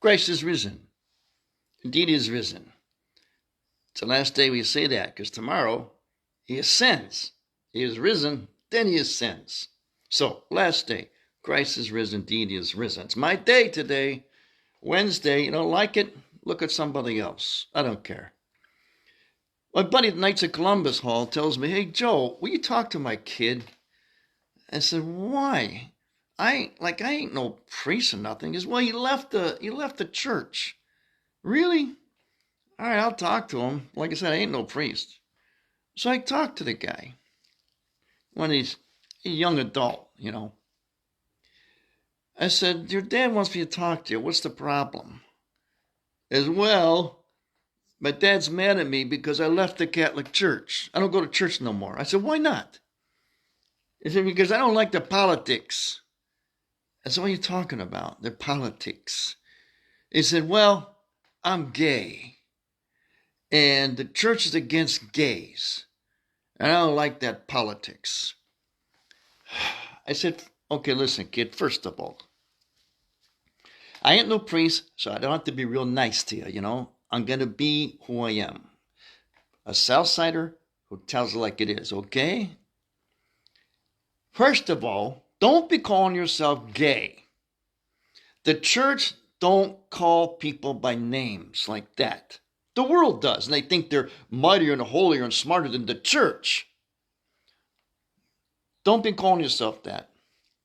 Christ is risen. Indeed, he is risen. It's the last day we say that, because tomorrow he ascends. He is risen, then he ascends. So, last day, Christ is risen, indeed he is risen. It's my day today, Wednesday. You don't like it? Look at somebody else. I don't care. My buddy at Knights of Columbus Hall tells me, "Hey, Joe, will you talk to my kid?" I said, "Why? I ain't no priest or nothing." He says, "Well, he left the church." "Really? All right, I'll talk to him. Like I said, I ain't no priest." So I talked to the guy. When he's a young adult, I said, "Your dad wants me to talk to you. What's the problem?" As well, my dad's mad at me because I left the Catholic Church. I don't go to church no more. I said, "Why not?" He said, "Because I don't like the politics." I said, "What are you talking about? The politics?" He said, "Well, I'm gay, and the church is against gays, and I don't like that politics." I said, "Okay, listen, kid, first of all, I ain't no priest, so I don't have to be real nice to you, I'm going to be who I am. A Southsider who tells it like it is, okay? First of all, don't be calling yourself gay. The church don't call people by names like that. The world does, and they think they're mightier and holier and smarter than the church. Don't be calling yourself that.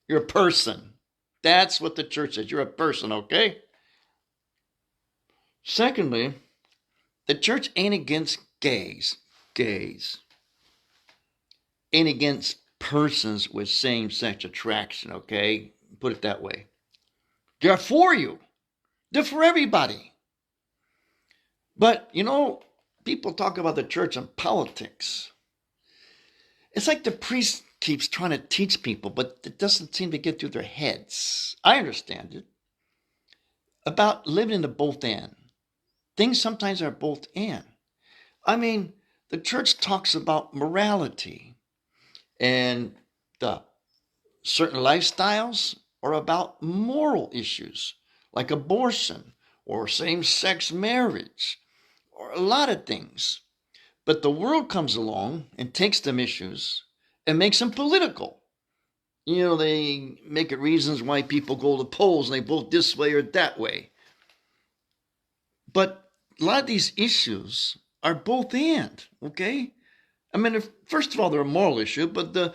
You're a person. That's what the church is. You're a person, okay? Secondly, the church ain't against gays. Ain't against persons with same-sex attraction, okay? Put it that way. They're for you. They're for everybody. But, people talk about the church and politics. It's like the priest keeps trying to teach people, but it doesn't seem to get through their heads. I understand it. About living in the both and. Things sometimes are both and. I mean, the church talks about morality, and the certain lifestyles are about moral issues, like abortion or same-sex marriage, or a lot of things. But the world comes along and takes them issues and makes them political. They make it reasons why people go to the polls and they vote this way or that way. But a lot of these issues are both and, okay? I mean, first of all, they're a moral issue, but the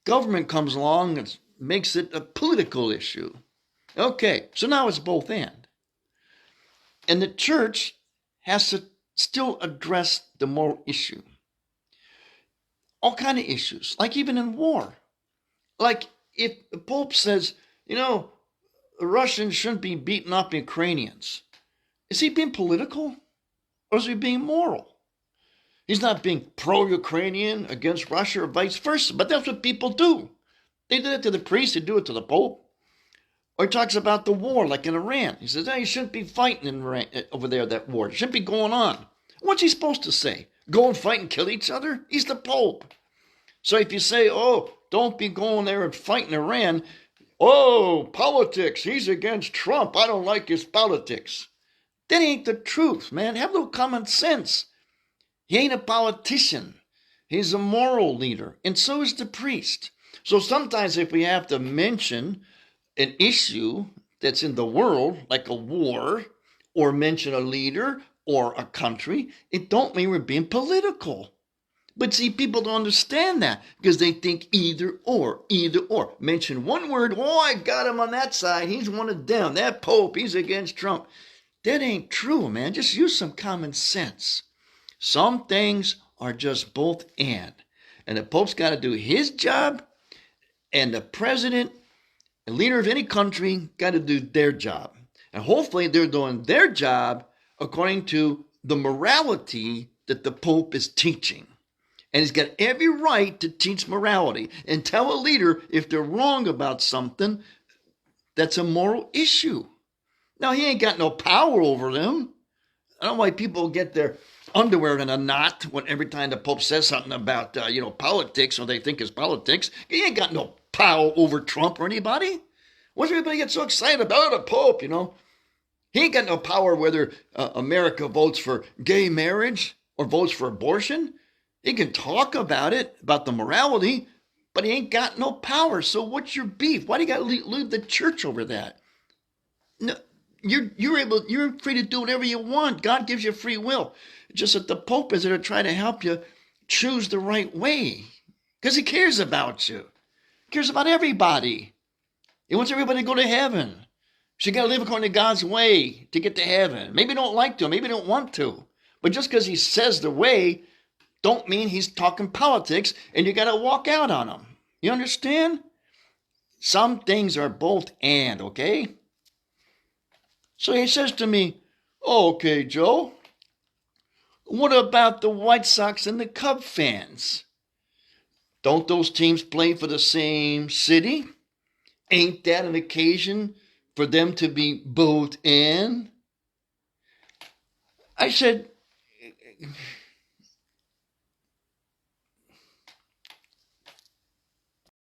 government comes along and makes it a political issue. Okay, so now it's both and. And the church has to still address the moral issue. All kind of issues, like even in war. Like if the Pope says, the Russians shouldn't be beating up Ukrainians. Is he being political or is he being moral? He's not being pro-Ukrainian against Russia or vice versa, but that's what people do. They do it to the priest, they do it to the Pope. Or he talks about the war, like in Iran. He says, you shouldn't be fighting in Iran, over there, that war. It shouldn't be going on. What's he supposed to say? Go and fight and kill each other? He's the Pope. So if you say, don't be going there and fighting Iran, politics, he's against Trump, I don't like his politics. That ain't the truth, man. Have a little common sense. He ain't a politician. He's a moral leader, and so is the priest. So sometimes if we have to mention an issue that's in the world, like a war, or mention a leader or a country, it don't mean we're being political. But see, people don't understand that because they think either or. Mention one word, I got him on that side. He's one of them. That Pope, he's against Trump. That ain't true, man. Just use some common sense. Some things are just both and. And the Pope's got to do his job, and the president, the leader of any country, got to do their job. And hopefully they're doing their job according to the morality that the Pope is teaching. And he's got every right to teach morality and tell a leader if they're wrong about something that's a moral issue. Now, he ain't got no power over them. I don't know why people get their underwear in a knot when every time the Pope says something about, politics, or they think it's politics. He ain't got no power over Trump or anybody. Why does everybody get so excited about the Pope, He ain't got no power whether America votes for gay marriage or votes for abortion. He can talk about it, about the morality, but he ain't got no power. So what's your beef? Why do you got to leave the church over that? No, you're free to do whatever you want. God gives you free will. Just that the Pope is there to try to help you choose the right way, because he cares about you. He cares about everybody. He wants everybody to go to heaven. So you got to live according to God's way to get to heaven. Maybe you don't like to, maybe you don't want to. But just because he says the way, don't mean he's talking politics and you got to walk out on him. You understand? Some things are both and, okay? So he says to me, okay, Joe, what about the White Sox and the Cub fans? Don't those teams play for the same city? Ain't that an occasion for them to be booed in? I said,